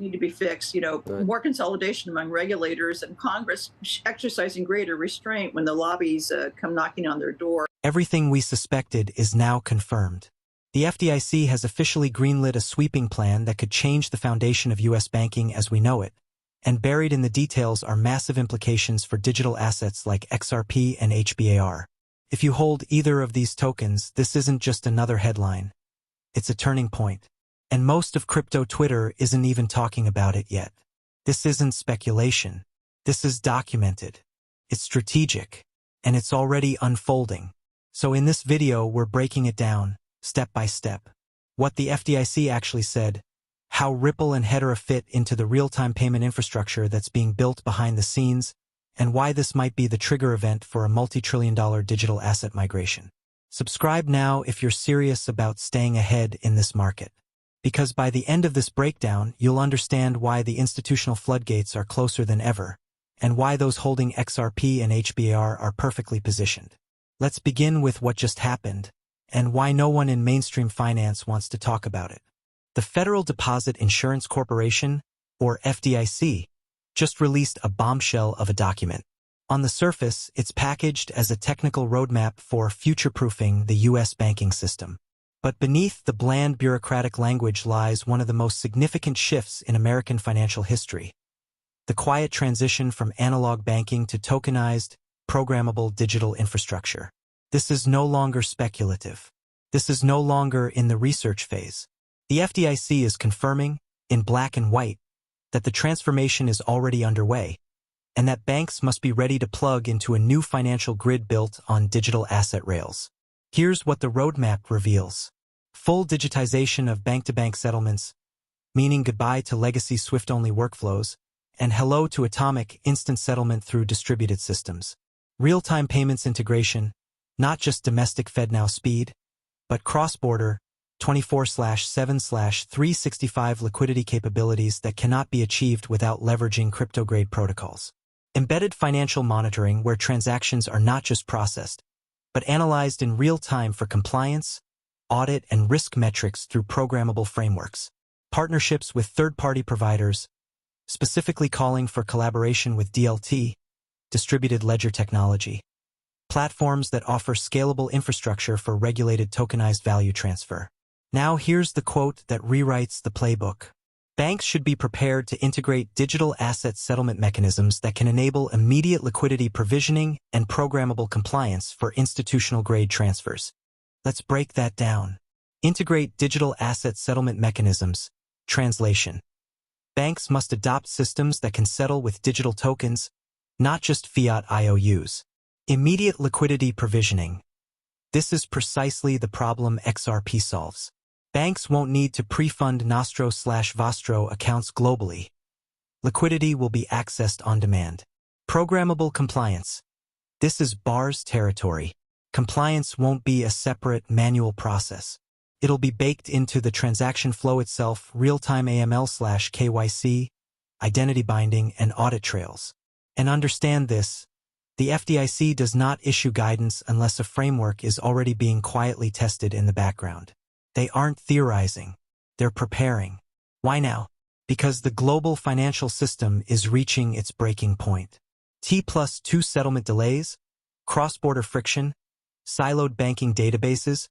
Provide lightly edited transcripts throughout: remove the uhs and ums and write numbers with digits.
that need to be fixed. More consolidation among regulators and Congress exercising greater restraint when the lobbies come knocking on their door. Everything we suspected is now confirmed. The FDIC has officially greenlit a sweeping plan that could change the foundation of U.S. banking as we know it, and buried in the details are massive implications for digital assets like XRP and HBAR. If you hold either of these tokens, this isn't just another headline. It's a turning point. And most of crypto Twitter isn't even talking about it yet. This isn't speculation. This is documented. It's strategic. And it's already unfolding. So in this video, we're breaking it down, step by step. What the FDIC actually said, how Ripple and Hedera fit into the real-time payment infrastructure that's being built behind the scenes, and why this might be the trigger event for a multi-trillion-dollar digital asset migration. Subscribe now if you're serious about staying ahead in this market. Because by the end of this breakdown, you'll understand why the institutional floodgates are closer than ever, and why those holding XRP and HBAR are perfectly positioned. Let's begin with what just happened, and why no one in mainstream finance wants to talk about it. The Federal Deposit Insurance Corporation, or FDIC, just released a bombshell of a document. On the surface, it's packaged as a technical roadmap for future-proofing the U.S. banking system. But beneath the bland bureaucratic language lies one of the most significant shifts in American financial history: the quiet transition from analog banking to tokenized, programmable digital infrastructure. This is no longer speculative. This is no longer in the research phase. The FDIC is confirming, in black and white, that the transformation is already underway, and that banks must be ready to plug into a new financial grid built on digital asset rails. Here's what the roadmap reveals. Full digitization of bank-to-bank settlements, meaning goodbye to legacy SWIFT-only workflows, and hello to atomic, instant settlement through distributed systems. Real-time payments integration, not just domestic FedNow speed, but cross-border, 24/7/365 liquidity capabilities that cannot be achieved without leveraging crypto-grade protocols. Embedded financial monitoring, where transactions are not just processed, but analyzed in real time for compliance, audit, and risk metrics through programmable frameworks. Partnerships with third-party providers, specifically calling for collaboration with DLT, distributed ledger technology, platforms that offer scalable infrastructure for regulated tokenized value transfer. Now here's the quote that rewrites the playbook. Banks should be prepared to integrate digital asset settlement mechanisms that can enable immediate liquidity provisioning and programmable compliance for institutional-grade transfers. Let's break that down. Integrate digital asset settlement mechanisms. Translation: banks must adopt systems that can settle with digital tokens, not just fiat IOUs. Immediate liquidity provisioning. This is precisely the problem XRP solves. Banks won't need to pre-fund Nostro/Vostro accounts globally. Liquidity will be accessed on demand. Programmable compliance. This is BAR's territory. Compliance won't be a separate manual process. It'll be baked into the transaction flow itself, real-time AML/KYC, identity binding, and audit trails. And understand this: the FDIC does not issue guidance unless a framework is already being quietly tested in the background. They aren't theorizing. They're preparing. Why now? Because the global financial system is reaching its breaking point. T+2 settlement delays, cross-border friction, siloed banking databases,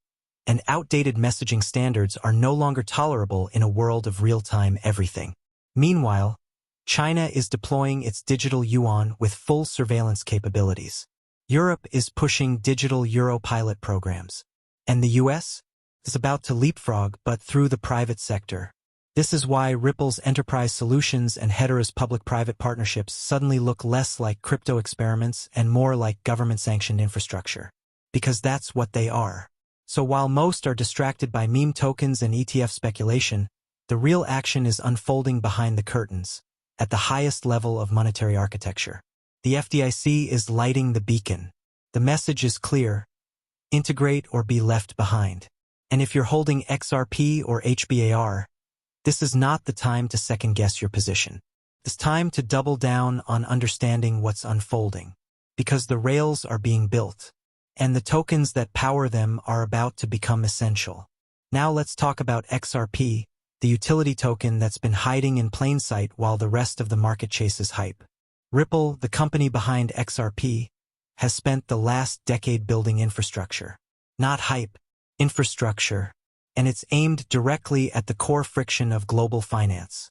and outdated messaging standards are no longer tolerable in a world of real-time everything. Meanwhile, China is deploying its digital yuan with full surveillance capabilities. Europe is pushing digital euro pilot programs. And the US is about to leapfrog, but through the private sector. This is why Ripple's enterprise solutions and Hedera's public-private partnerships suddenly look less like crypto experiments and more like government-sanctioned infrastructure. Because that's what they are. So while most are distracted by meme tokens and ETF speculation, the real action is unfolding behind the curtains, at the highest level of monetary architecture. The FDIC is lighting the beacon. The message is clear: integrate or be left behind. And if you're holding XRP or HBAR, this is not the time to second-guess your position. It's time to double down on understanding what's unfolding, because the rails are being built, and the tokens that power them are about to become essential. Now let's talk about XRP, the utility token that's been hiding in plain sight while the rest of the market chases hype. Ripple, the company behind XRP, has spent the last decade building infrastructure. Not hype, infrastructure, and it's aimed directly at the core friction of global finance.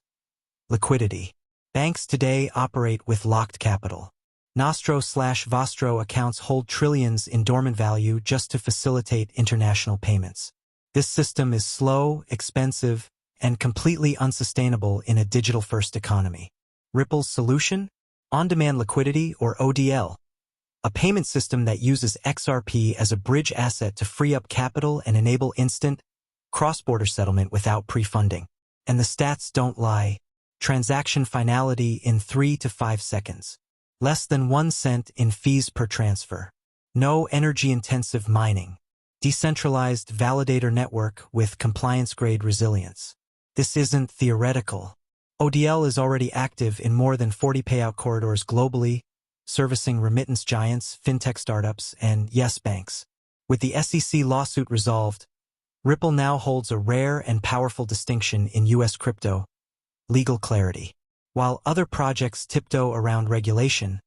Liquidity. Banks today operate with locked capital. Nostro/Vostro accounts hold trillions in dormant value just to facilitate international payments. This system is slow, expensive, and completely unsustainable in a digital-first economy. Ripple's solution? On-demand liquidity, or ODL. A payment system that uses XRP as a bridge asset to free up capital and enable instant, cross-border settlement without pre-funding. And the stats don't lie. Transaction finality in 3 to 5 seconds. Less than 1 cent in fees per transfer. No energy-intensive mining. Decentralized validator network with compliance-grade resilience. This isn't theoretical. ODL is already active in more than 40 payout corridors globally, servicing remittance giants, fintech startups, and yes banks. With the SEC lawsuit resolved, Ripple now holds a rare and powerful distinction in U.S. crypto: legal clarity. While other projects tiptoe around regulation,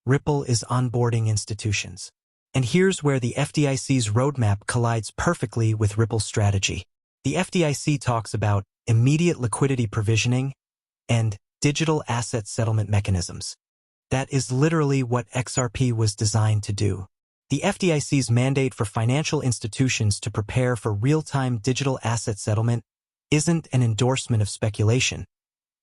Ripple is onboarding institutions. And here's where the FDIC's roadmap collides perfectly with Ripple's strategy. The FDIC talks about immediate liquidity provisioning and digital asset settlement mechanisms. That is literally what XRP was designed to do. The FDIC's mandate for financial institutions to prepare for real-time digital asset settlement isn't an endorsement of speculation.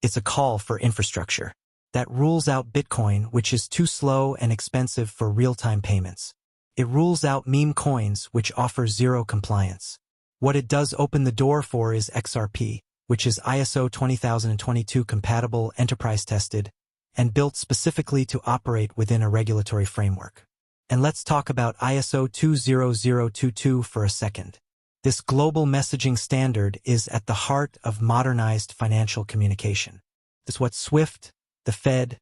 It's a call for infrastructure that rules out Bitcoin, which is too slow and expensive for real-time payments. It rules out meme coins, which offer zero compliance. What it does open the door for is XRP, which is ISO 20022 compatible, enterprise-tested, and built specifically to operate within a regulatory framework. And let's talk about ISO 20022 for a second. This global messaging standard is at the heart of modernized financial communication. It's what SWIFT, the Fed,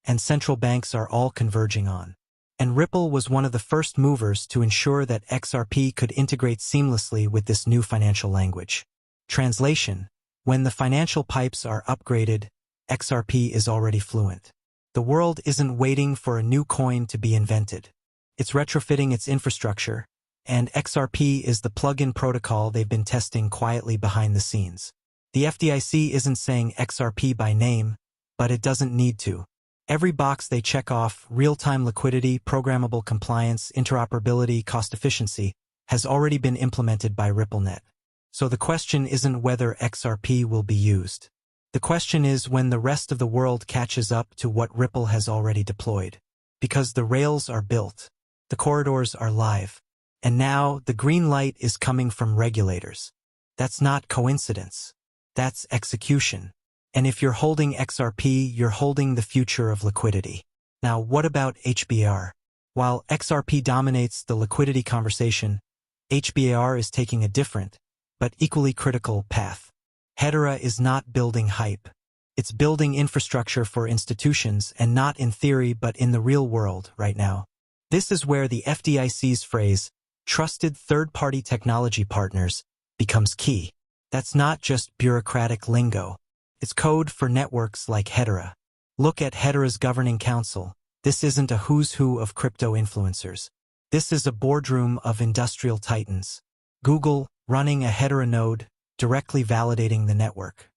and central banks are all converging on. And Ripple was one of the first movers to ensure that XRP could integrate seamlessly with this new financial language. Translation: when the financial pipes are upgraded, XRP is already fluent. The world isn't waiting for a new coin to be invented. It's retrofitting its infrastructure, and XRP is the plug-in protocol they've been testing quietly behind the scenes. The FDIC isn't saying XRP by name, but it doesn't need to. Every box they check off, real-time liquidity, programmable compliance, interoperability, cost efficiency, has already been implemented by RippleNet. So the question isn't whether XRP will be used. The question is when the rest of the world catches up to what Ripple has already deployed. Because the rails are built, the corridors are live, and now the green light is coming from regulators. That's not coincidence. That's execution. And if you're holding XRP, you're holding the future of liquidity. Now, what about HBAR? While XRP dominates the liquidity conversation, HBAR is taking a different, but equally critical path. Hedera is not building hype. It's building infrastructure for institutions, and not in theory but in the real world right now. This is where the FDIC's phrase, trusted third-party technology partners, becomes key. That's not just bureaucratic lingo. It's code for networks like Hedera. Look at Hedera's governing council. This isn't a who's who of crypto influencers. This is a boardroom of industrial titans. Google, running a Hedera node, directly validating the network.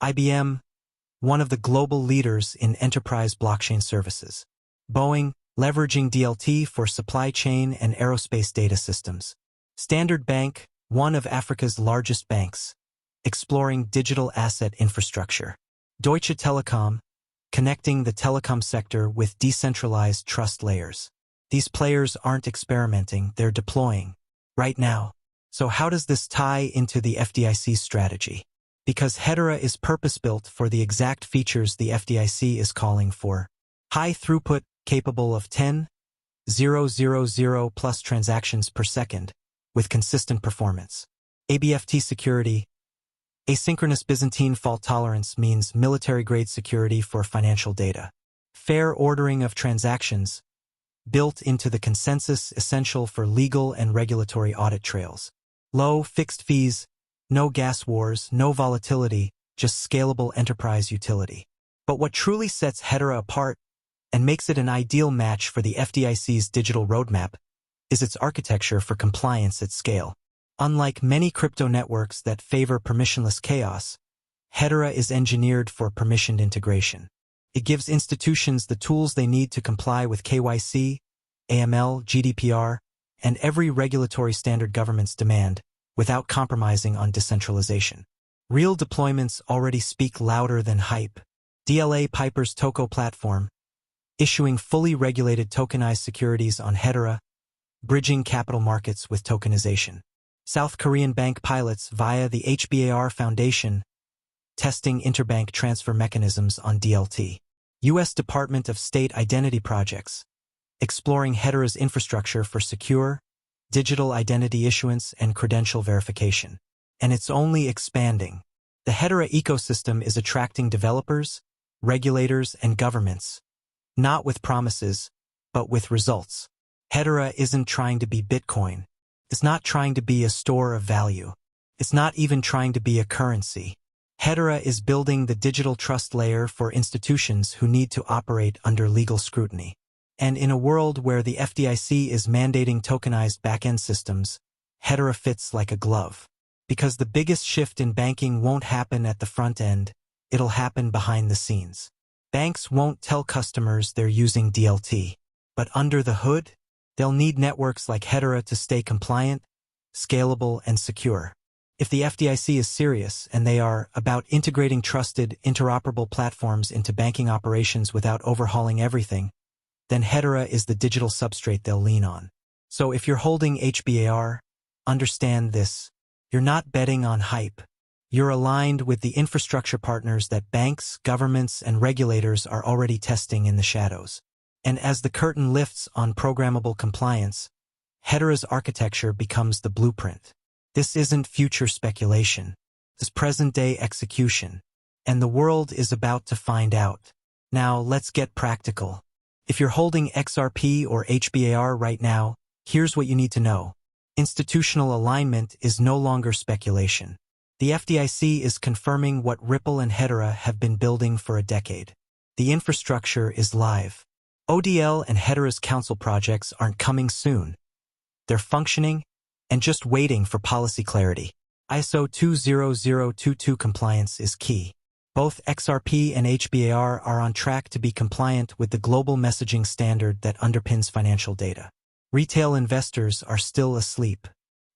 IBM, one of the global leaders in enterprise blockchain services. Boeing, leveraging DLT for supply chain and aerospace data systems. Standard Bank, one of Africa's largest banks, exploring digital asset infrastructure. Deutsche Telekom, connecting the telecom sector with decentralized trust layers. These players aren't experimenting, they're deploying. Right now. So how does this tie into the FDIC strategy? Because Hedera is purpose-built for the exact features the FDIC is calling for. High throughput, capable of 10,000 plus transactions per second, with consistent performance. ABFT security. Asynchronous Byzantine fault tolerance means military-grade security for financial data. Fair ordering of transactions, built into the consensus essential for legal and regulatory audit trails. Low, fixed fees, no gas wars, no volatility, just scalable enterprise utility. But what truly sets Hedera apart and makes it an ideal match for the FDIC's digital roadmap is its architecture for compliance at scale. Unlike many crypto networks that favor permissionless chaos, Hedera is engineered for permissioned integration. It gives institutions the tools they need to comply with KYC, AML, GDPR, and every regulatory standard governments demand without compromising on decentralization. Real deployments already speak louder than hype. DLA Piper's Toko platform, issuing fully regulated tokenized securities on Hedera, bridging capital markets with tokenization. South Korean bank pilots via the HBAR Foundation, testing interbank transfer mechanisms on DLT. U.S. Department of State identity projects, exploring Hedera's infrastructure for secure, digital identity issuance and credential verification. And it's only expanding. The Hedera ecosystem is attracting developers, regulators, and governments, not with promises, but with results. Hedera isn't trying to be Bitcoin. It's not trying to be a store of value. It's not even trying to be a currency. Hedera is building the digital trust layer for institutions who need to operate under legal scrutiny. And in a world where the FDIC is mandating tokenized back-end systems, Hedera fits like a glove. Because the biggest shift in banking won't happen at the front end, it'll happen behind the scenes. Banks won't tell customers they're using DLT, but under the hood, they'll need networks like Hedera to stay compliant, scalable, and secure. If the FDIC is serious, and they are, about integrating trusted, interoperable platforms into banking operations without overhauling everything, then Hedera is the digital substrate they'll lean on. So if you're holding HBAR, understand this. You're not betting on hype. You're aligned with the infrastructure partners that banks, governments, and regulators are already testing in the shadows. And as the curtain lifts on programmable compliance, Hedera's architecture becomes the blueprint. This isn't future speculation. This is present-day execution. And the world is about to find out. Now, let's get practical. If you're holding XRP or HBAR right now, here's what you need to know. Institutional alignment is no longer speculation. The FDIC is confirming what Ripple and Hedera have been building for a decade. The infrastructure is live. ODL and Hedera's council projects aren't coming soon. They're functioning and just waiting for policy clarity. ISO 20022 compliance is key. Both XRP and HBAR are on track to be compliant with the global messaging standard that underpins financial data. Retail investors are still asleep.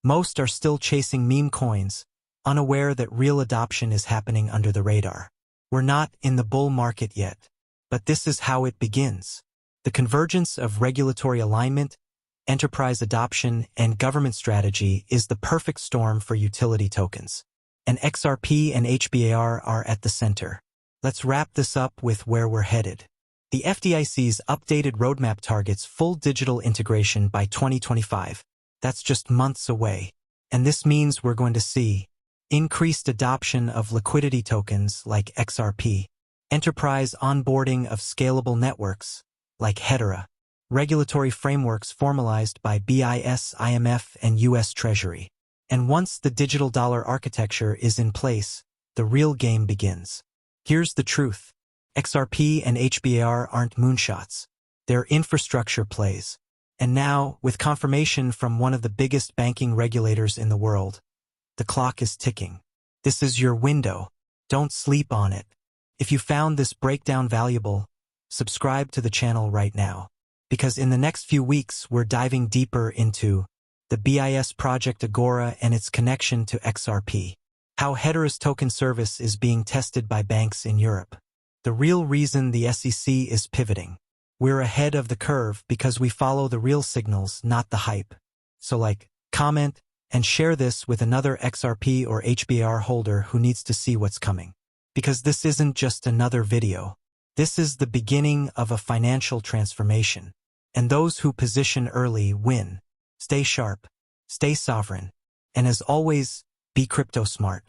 Most are still chasing meme coins, unaware that real adoption is happening under the radar. We're not in the bull market yet, but this is how it begins. The convergence of regulatory alignment, enterprise adoption, and government strategy is the perfect storm for utility tokens. And XRP and HBAR are at the center. Let's wrap this up with where we're headed. The FDIC's updated roadmap targets full digital integration by 2025. That's just months away. And this means we're going to see increased adoption of liquidity tokens like XRP, enterprise onboarding of scalable networks like Hedera, regulatory frameworks formalized by BIS, IMF, and US Treasury. And once the digital dollar architecture is in place, the real game begins. Here's the truth. XRP and HBAR aren't moonshots. They're infrastructure plays. And now, with confirmation from one of the biggest banking regulators in the world, the clock is ticking. This is your window. Don't sleep on it. If you found this breakdown valuable, subscribe to the channel right now. Because in the next few weeks, we're diving deeper into the BIS Project Agora and its connection to XRP. How Hedera's token service is being tested by banks in Europe. The real reason the SEC is pivoting. We're ahead of the curve because we follow the real signals, not the hype. So comment, and share this with another XRP or HBAR holder who needs to see what's coming. Because this isn't just another video. This is the beginning of a financial transformation. And those who position early win. Stay sharp, stay sovereign, and as always, be crypto smart.